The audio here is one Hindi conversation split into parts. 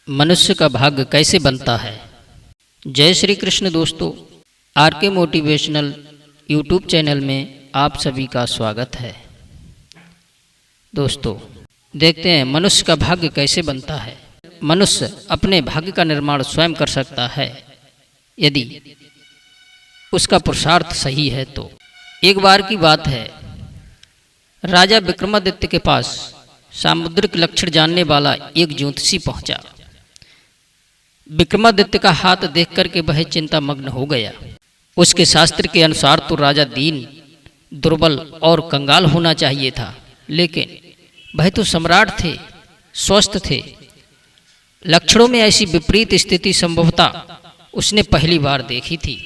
मनुष्य का भाग्य कैसे बनता है। जय श्री कृष्ण दोस्तों, आर के मोटिवेशनल यूट्यूब चैनल में आप सभी का स्वागत है। दोस्तों देखते हैं मनुष्य का भाग्य कैसे बनता है। मनुष्य अपने भाग्य का निर्माण स्वयं कर सकता है यदि उसका पुरुषार्थ सही है तो। एक बार की बात है, राजा विक्रमादित्य के पास सामुद्रिक लक्षण जानने वाला एक ज्योतिषी पहुंचा। विक्रमादित्य का हाथ देख करके वह चिंता मग्न हो गया। उसके शास्त्र के अनुसार तो राजा दीन, दुर्बल और कंगाल होना चाहिए था, लेकिन वह तो सम्राट थे, स्वस्थ थे। लक्षणों में ऐसी विपरीत स्थिति संभवतः उसने पहली बार देखी थी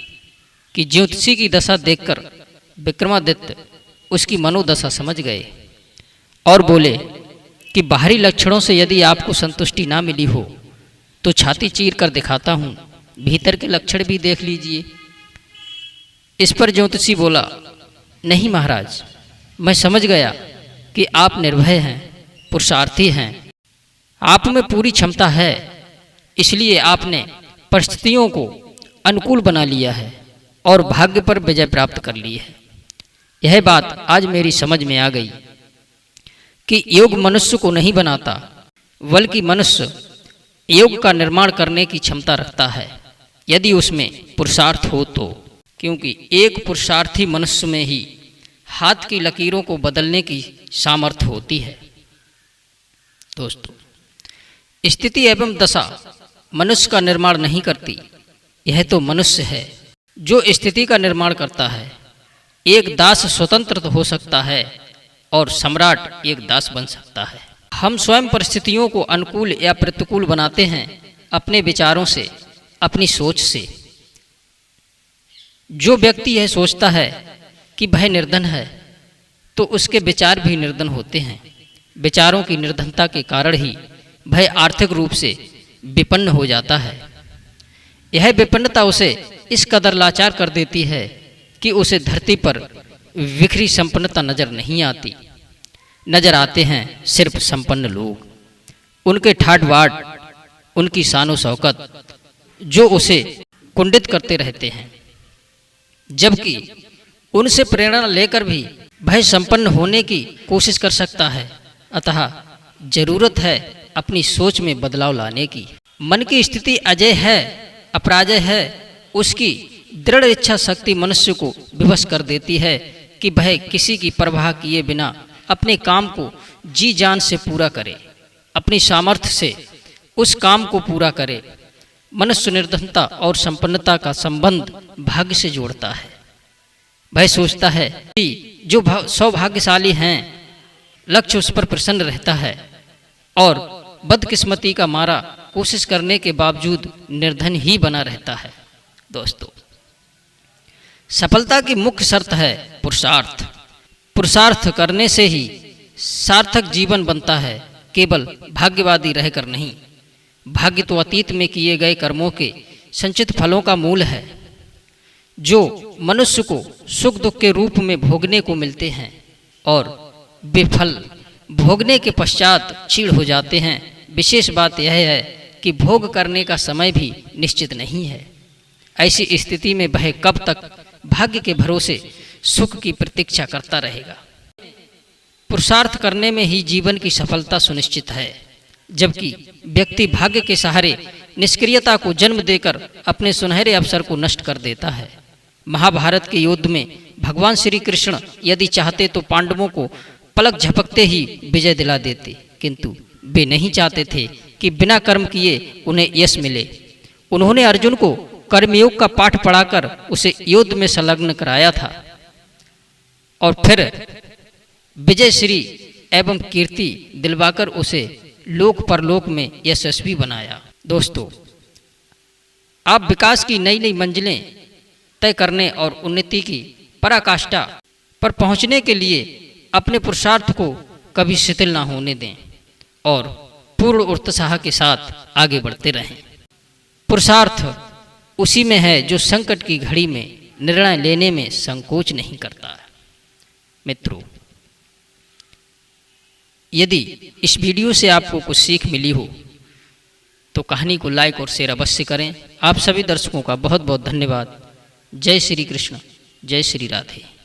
कि ज्योतिषी की दशा देखकर विक्रमादित्य उसकी मनोदशा समझ गए और बोले कि बाहरी लक्षणों से यदि आपको संतुष्टि ना मिली हो तो छाती चीर कर दिखाता हूँ, भीतर के लक्षण भी देख लीजिए। इस पर ज्योतिषी बोला, नहीं महाराज, मैं समझ गया कि आप निर्भय हैं, पुरुषार्थी हैं, आप में पूरी क्षमता है, इसलिए आपने परिस्थितियों को अनुकूल बना लिया है और भाग्य पर विजय प्राप्त कर ली है। यह बात आज मेरी समझ में आ गई कि योग मनुष्य को नहीं बनाता, बल्कि मनुष्य योग का निर्माण करने की क्षमता रखता है यदि उसमें पुरुषार्थ हो तो। क्योंकि एक पुरुषार्थी मनुष्य में ही हाथ की लकीरों को बदलने की सामर्थ्य होती है। दोस्तों, स्थिति एवं दशा मनुष्य का निर्माण नहीं करती, यह तो मनुष्य है जो स्थिति का निर्माण करता है। एक दास स्वतंत्र हो सकता है और सम्राट एक दास बन सकता है। हम स्वयं परिस्थितियों को अनुकूल या प्रतिकूल बनाते हैं अपने विचारों से, अपनी सोच से। जो व्यक्ति यह सोचता है कि वह निर्धन है तो उसके विचार भी निर्धन होते हैं। विचारों की निर्धनता के कारण ही वह आर्थिक रूप से विपन्न हो जाता है। यह विपन्नता उसे इस कदर लाचार कर देती है कि उसे धरती पर विखरी संपन्नता नजर नहीं आती। नजर आते हैं सिर्फ संपन्न लोग, उनके ठाट बाट, उनकी शानो शौकत, जो उसे कुंडित करते रहते हैं, जबकि उनसे प्रेरणा लेकर भी वह संपन्न होने की कोशिश कर सकता है। अतः जरूरत है अपनी सोच में बदलाव लाने की। मन की स्थिति अजय है, अपराजय है, उसकी दृढ़ इच्छा शक्ति मनुष्य को विवश कर देती है कि वह किसी की परवाह किए बिना अपने काम को जी जान से पूरा करे, अपनी सामर्थ्य से उस काम को पूरा करे। मनुष्य निर्धनता और संपन्नता का संबंध भाग्य से जोड़ता है। वह सोचता है कि जो सौभाग्यशाली हैं, लक्ष्य उस पर प्रसन्न रहता है और बदकिस्मती का मारा कोशिश करने के बावजूद निर्धन ही बना रहता है। दोस्तों, सफलता की मुख्य शर्त है पुरुषार्थ। पुरुषार्थ करने से ही सार्थक जीवन बनता है, केवल भाग्यवादी रहकर नहीं। भाग्य तो अतीत में किए गए कर्मों के संचित फलों का मूल है, जो मनुष्य को सुख दुख के रूप में भोगने को मिलते हैं और वे फल भोगने के पश्चात क्षीण हो जाते हैं। विशेष बात यह है कि भोग करने का समय भी निश्चित नहीं है। ऐसी स्थिति में वह कब तक भाग्य के भरोसे सुख की प्रतीक्षा करता रहेगा। पुरुषार्थ करने में ही जीवन की सफलता सुनिश्चित है, जबकि व्यक्ति भाग्य के सहारे निष्क्रियता को जन्म देकर अपने सुनहरे अवसर को नष्ट कर देता है। महाभारत के युद्ध में भगवान श्री कृष्ण यदि चाहते तो पांडवों को पलक झपकते ही विजय दिला देते, किंतु वे नहीं चाहते थे कि बिना कर्म किए उन्हें यश मिले। उन्होंने अर्जुन को कर्मयोग का पाठ पढ़ाकर उसे युद्ध में संलग्न कराया था और फिर विजय श्री एवं कीर्ति दिलवाकर उसे लोक परलोक में यशस्वी बनाया। दोस्तों, आप विकास की नई नई मंजिलें तय करने और उन्नति की पराकाष्ठा पर पहुंचने के लिए अपने पुरुषार्थ को कभी शिथिल ना होने दें और पूर्ण उत्साह के साथ आगे बढ़ते रहें। पुरुषार्थ उसी में है जो संकट की घड़ी में निर्णय लेने में संकोच नहीं करता। मित्रों, यदि इस वीडियो से आपको कुछ सीख मिली हो तो कहानी को लाइक और शेयर अवश्य करें। आप सभी दर्शकों का बहुत बहुत धन्यवाद। जय श्री कृष्ण, जय श्री राधे।